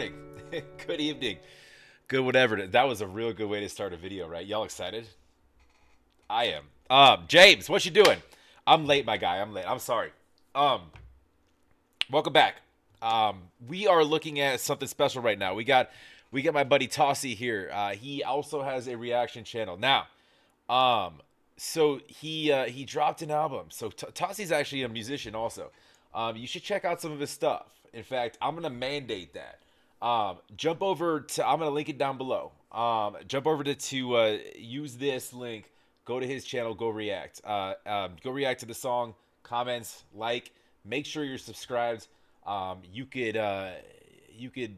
morning, good evening, good whatever. That was a real good way to start a video, right? Y'all excited? I am. James, what you doing? I'm late, my guy. I'm late. I'm sorry. Um, Welcome back. We are looking at something special right now. We got my buddy Toci here. He also has a reaction channel now. Um, so he dropped an album. So Tosi's actually a musician also. You should check out some of his stuff. In fact, I'm gonna mandate that. Jump over to. I'm gonna link it down below. Jump over to use this link. Go to his channel. Go react. Go react to the song. Comments. Like. Make sure you're subscribed. You could. You could.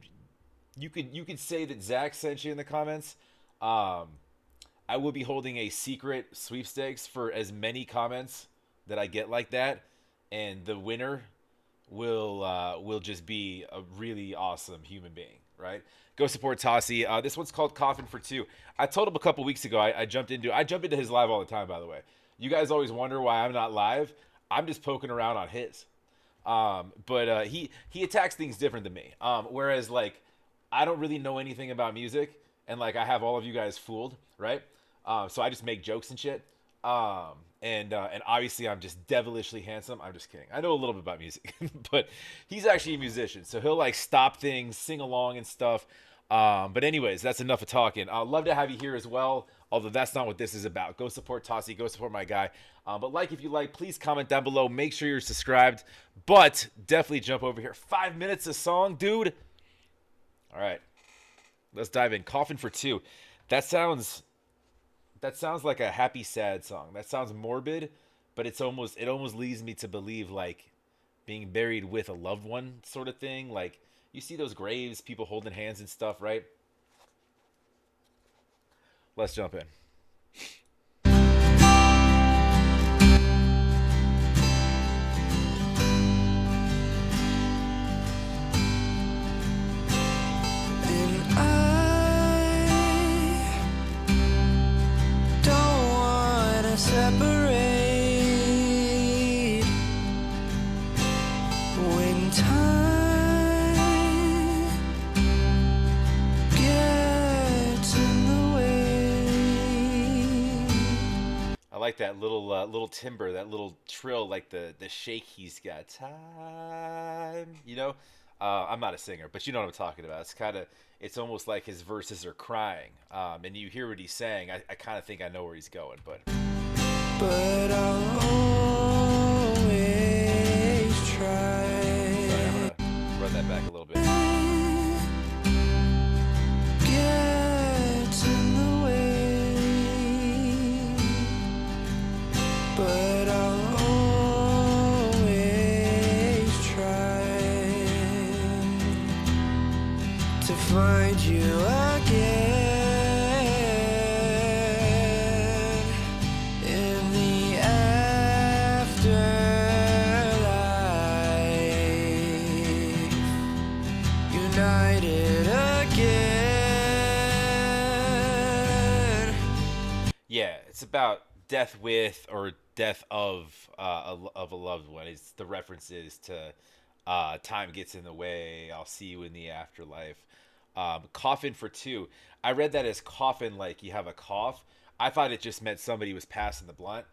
You could say that Zach sent you in the comments. Um, I will be holding a secret sweepstakes for as many comments that I get like that, and the winner will just be a really awesome human being, right? Go support Tosi. This one's called Coffin for Two. I told him a couple weeks ago. I jump into his live all the time. By the way, you guys always wonder why I'm not live. I'm just poking around on his. But he attacks things different than me. Whereas like I don't really know anything about music, and like I have all of you guys fooled, right? So I just make jokes and shit. And obviously I'm just devilishly handsome. I'm just kidding. I know a little bit about music, but he's actually a musician, so he'll like stop things, sing along and stuff. But anyways, that's enough of talking. I'd love to have you here as well. Although that's not what this is about. Go support Tosi. Go support my guy. But like if you like, please comment down below. Make sure you're subscribed. But definitely jump over here. 5 minutes a song, dude. All right, let's dive in. Coffin for Two. That sounds that sounds like a happy sad song. That sounds morbid, but it almost leads me to believe like being buried with a loved one sort of thing. Like you see those graves, people holding hands and stuff, right? Let's jump in. And I don't wanna separate when time gets in the way. I like that little timbre, that little trill, like the shake he's got. Time, you know. I'm not a singer, but you know what I'm talking about. It's almost like his verses are crying, and you hear what he's saying. I kind of think I know where he's going, but But I'll always sorry, I'm try. gonna run that back a little bit. Gets in the way, but I'll always try to find you again in the afterlife, united again. Yeah, it's about death with or death of a loved one. It's the references to time gets in the way. I'll see you in the afterlife. Coffin for Two. I read that as coffin, like you have a cough. I thought it just meant somebody was passing the blunt.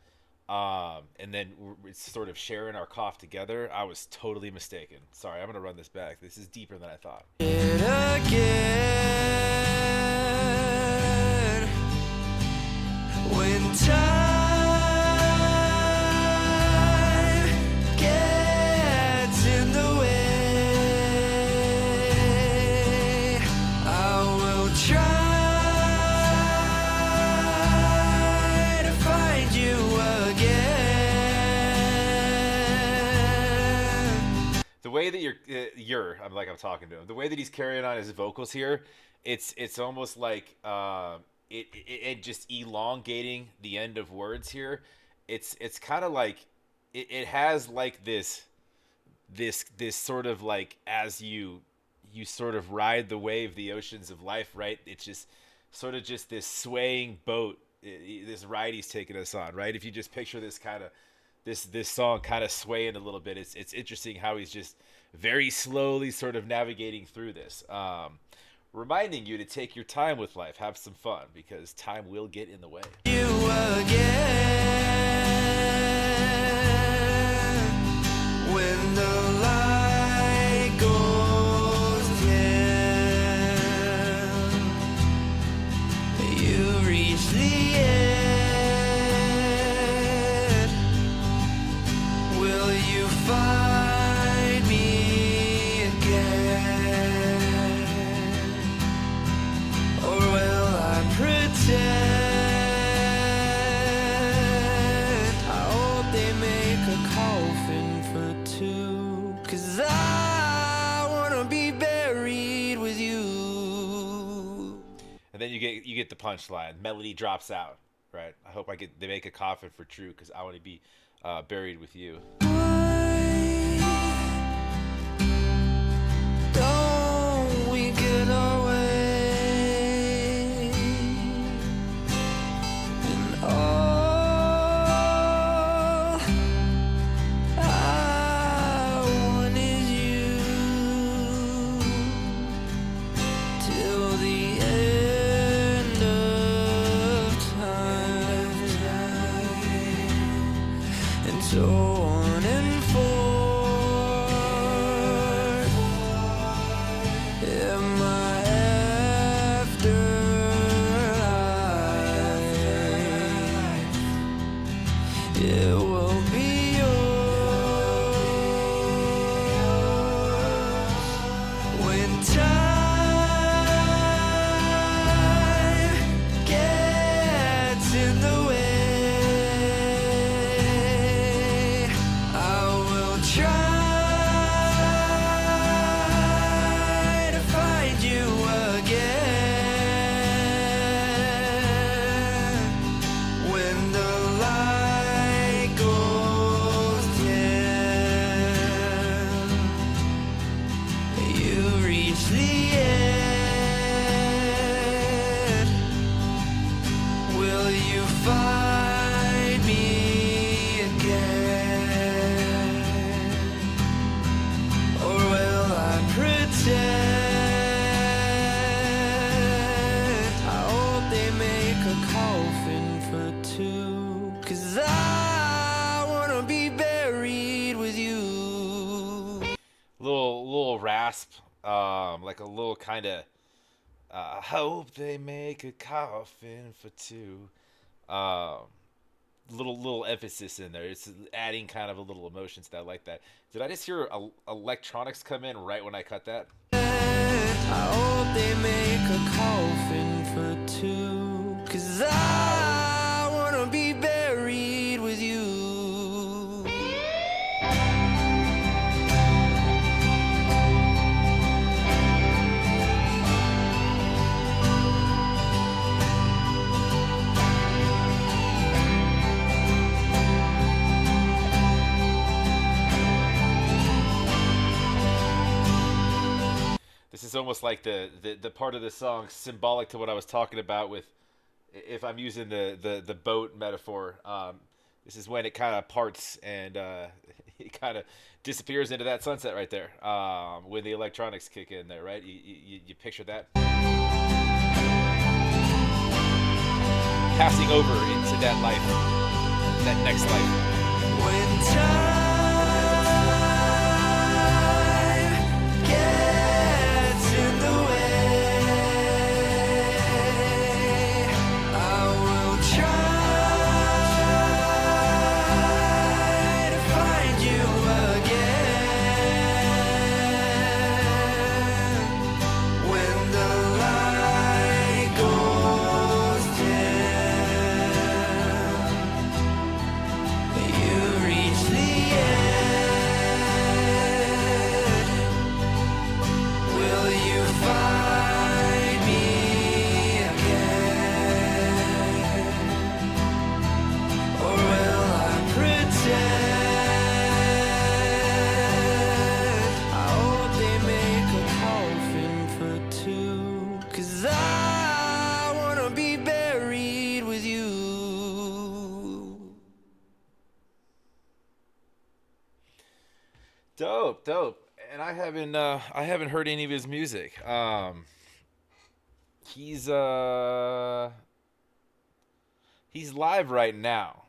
And then we're sort of sharing our cough together. I was totally mistaken. Sorry, I'm gonna run this back. This is deeper than I thought. It again when time gets in the way. I will try to find you again. The way that I'm talking to him. The way that he's carrying on his vocals here, it's almost like it just elongating the end of words here. It's kind of like it has like this sort of like as you sort of ride the wave, the oceans of life, right? It's just sort of just this swaying boat, this ride he's taking us on, right? If you just picture this kind of this song kind of swaying a little bit. It's interesting how he's just very slowly sort of navigating through this, reminding you to take your time with life, have some fun, because time will get in the way. You again when the light goes dim. You reach the end. Will you find me again, or will I pretend? I hope they make a coffin for two, 'cause I wanna be buried with you. And then you get the punchline. Melody drops out, right? I hope they make a coffin for true, because I want to be buried with you. Why don't we get away? And all I want is you till the end of time. And so on and forth. In my afterlife, it will be yours when time gets in the way. I will try to find you again when the light goes dim. You reach the end. Will you find me again, or will I pretend? I hope they make a coffin for two, 'cause I wanna be buried with you. Little rasp, like a little kind of. Hope they make a coffin for two. Um, little emphasis in there. It's adding kind of a little emotion to that. I like that. Did I just hear electronics come in right when I cut that? I hope they make a coffin for two, 'cause I wanna be buried with you. This is almost like the part of the song symbolic to what I was talking about with, if I'm using the boat metaphor. This is when it kind of parts and it kind of disappears into that sunset right there, when the electronics kick in there, right? You picture that passing over into that life, that next life. When time gets in the way, I will try to find you again when the light goes dim. You reach the Dope, dope. And I haven't heard any of his music. He's uh he's live right now.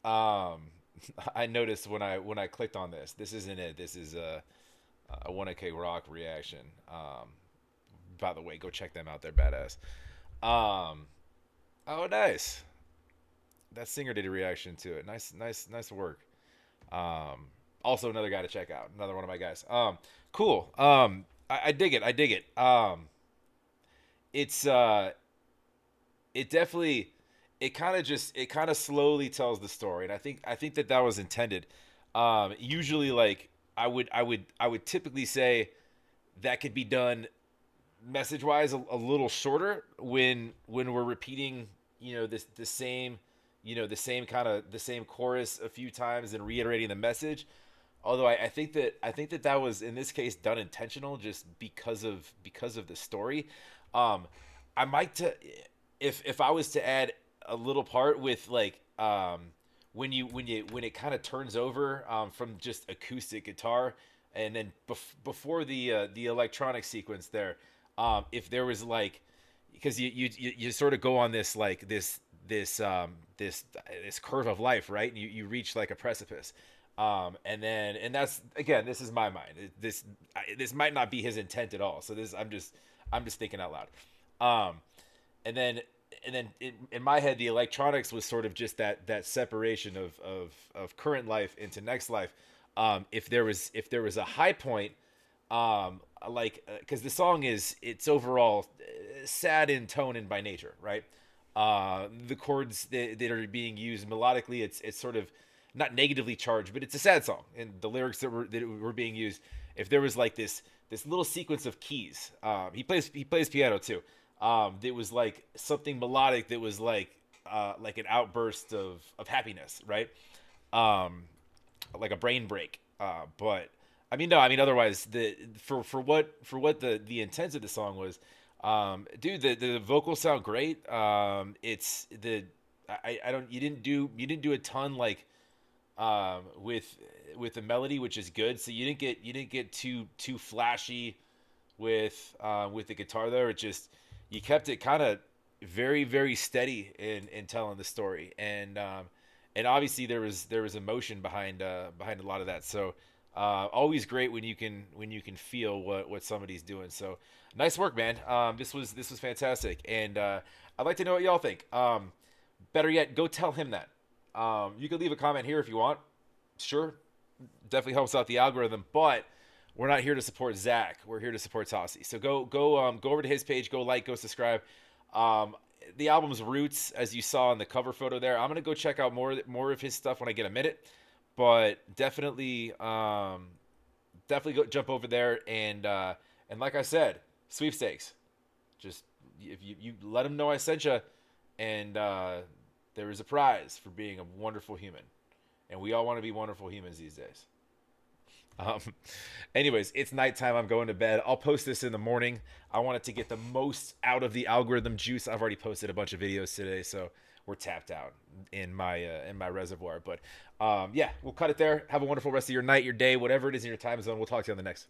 Um I noticed when I clicked on this. This isn't it. This is a 1OK Rock reaction. By the way, go check them out. They're badass. Um oh nice. That singer did a reaction to it. Nice work. Um Also another guy to check out. Another one of my guys. Cool. I dig it. I dig it. It's it definitely it kind of slowly tells the story, and I think that that was intended. Usually, like I would typically say that could be done message wise a little shorter when we're repeating, you know, this the same, you know, the same kind of the same chorus a few times and reiterating the message. Although I think that that was in this case done intentional, just because of the story. Um, I might to if I was to add a little part with like when it kind of turns over from just acoustic guitar, and then before the electronic sequence there, if there was like, because you sort of go on this like this curve of life, right? And you reach like a precipice, and then and that's again, this is my mind. This might not be his intent at all. So this I'm just thinking out loud. Um, and then in my head, the electronics was sort of just that separation of current life into next life. If there was a high point, like because the song is it's overall sad in tone and by nature, right? The chords that are being used melodically, it's sort of not negatively charged, but it's a sad song, and the lyrics that were being used. If there was like this little sequence of keys, he plays piano too. That was like something melodic that was like an outburst of happiness, right? Um, like a brain break. But I mean, no, I mean otherwise for what the intent of the song was, dude, the vocals sound great. It's the I don't you didn't do a ton like with the melody, which is good. So you didn't get too flashy with the guitar there. It just you kept it kind of very steady in telling the story, and obviously there was emotion behind a lot of that. So always great when you can feel what somebody's doing. So nice work, man. This was fantastic, and I'd like to know what y'all think. Better yet, go tell him that. You can leave a comment here if you want. Sure, definitely helps out the algorithm, but we're not here to support Zach. We're here to support Toci. So go over to his page, go like, go subscribe. Um, the album's Roots, as you saw in the cover photo there. I'm gonna go check out more of his stuff when I get a minute, but definitely go jump over there and like I said, sweepstakes. Just if you let him know I sent you, and there is a prize for being a wonderful human, and we all want to be wonderful humans these days. Um, Anyways, it's nighttime. I'm going to bed. I'll post this in the morning. I wanted to get the most out of the algorithm juice. I've already posted a bunch of videos today, so we're tapped out in my reservoir. But yeah, we'll cut it there. Have a wonderful rest of your night, your day, whatever it is in your time zone. We'll talk to you on the next.